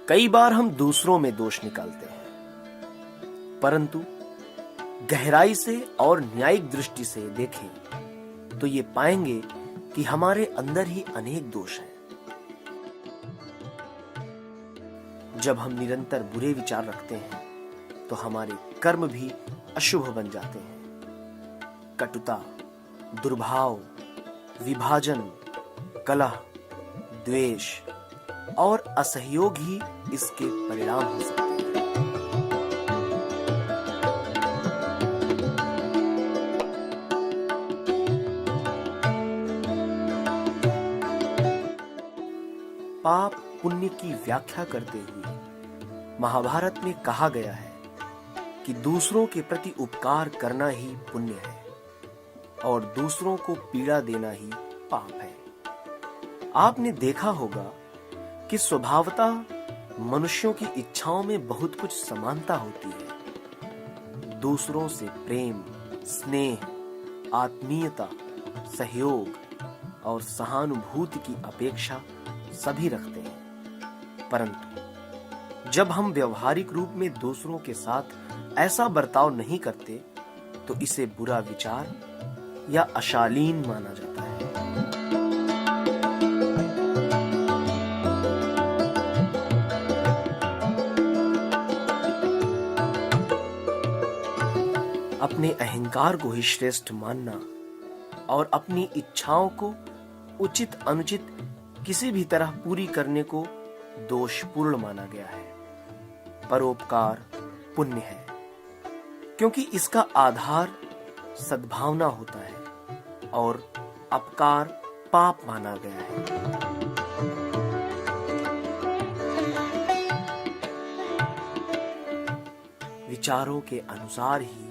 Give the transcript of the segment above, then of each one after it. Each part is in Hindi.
कई बार हम दूसरों में दोष निकालते हैं, परंतु गहराई से और न्यायिक दृष्टि से देखें तो ये पाएंगे कि हमारे अंदर ही अनेक दोष हैं। जब हम निरंतर बुरे विचार रखते हैं तो हमारे कर्म भी अशुभ बन जाते हैं। कटुता, दुर्भाव, विभाजन, कलह, द्वेष और असहयोग ही इसके परिणाम हो सकते हैं। पाप पुण्य की व्याख्या करते हुए महाभारत में कहा गया है कि दूसरों के प्रति उपकार करना ही पुण्य है और दूसरों को पीड़ा देना ही पाप है। आपने देखा होगा कि स्वभावतः मनुष्यों की इच्छाओं में बहुत कुछ समानता होती है। दूसरों से प्रेम, स्नेह, आत्मीयता, सहयोग और सहानुभूति की अपेक्षा सभी रखते हैं, परंतु जब हम व्यवहारिक रूप में दूसरों के साथ ऐसा बर्ताव नहीं करते तो इसे बुरा विचार या अशालीन माना जाता है। अपने अहंकार को ही श्रेष्ठ मानना और अपनी इच्छाओं को उचित अनुचित किसी भी तरह पूरी करने को दोषपूर्ण माना गया है। परोपकार पुण्य है क्योंकि इसका आधार सद्भावना होता है और अपकार पाप माना गया है। विचारों के अनुसार ही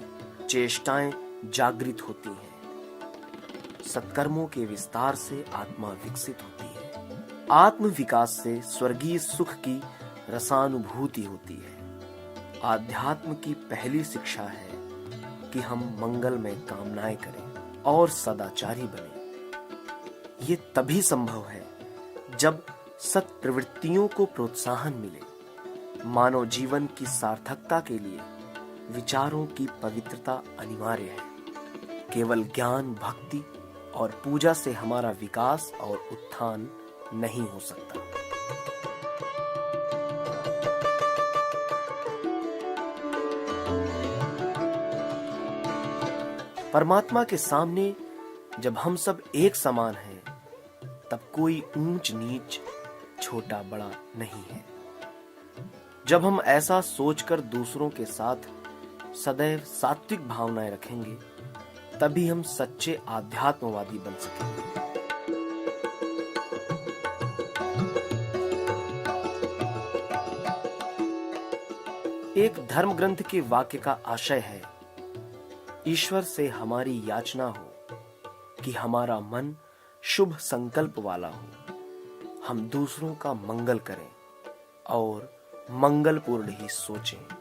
चेष्टाएं जागृत होती हैं। सत्कर्मों के विस्तार से आत्मा विकसित होती है। आत्म विकास से स्वर्गीय सुख की रसानुभूति होती है। आध्यात्म की पहली शिक्षा है कि हम मंगलमय कामनाएं करें और सदाचारी बने। ये तभी संभव है जब सत्प्रवृत्तियों को प्रोत्साहन मिले। मानव जीवन की सार्थकता के लिए विचारों की पवित्रता अनिवार्य है। केवल ज्ञान, भक्ति और पूजा से हमारा विकास और उत्थान नहीं हो सकता। परमात्मा के सामने जब हम सब एक समान हैं, तब कोई ऊंच नीच, छोटा बड़ा नहीं है। जब हम ऐसा सोचकर दूसरों के साथ सदैव सात्विक भावनाएं रखेंगे, तभी हम सच्चे आध्यात्मवादी बन सकेंगे। एक धर्म ग्रंथ के वाक्य का आशय है, ईश्वर से हमारी याचना हो कि हमारा मन शुभ संकल्प वाला हो, हम दूसरों का मंगल करें और मंगलपूर्ण ही सोचें।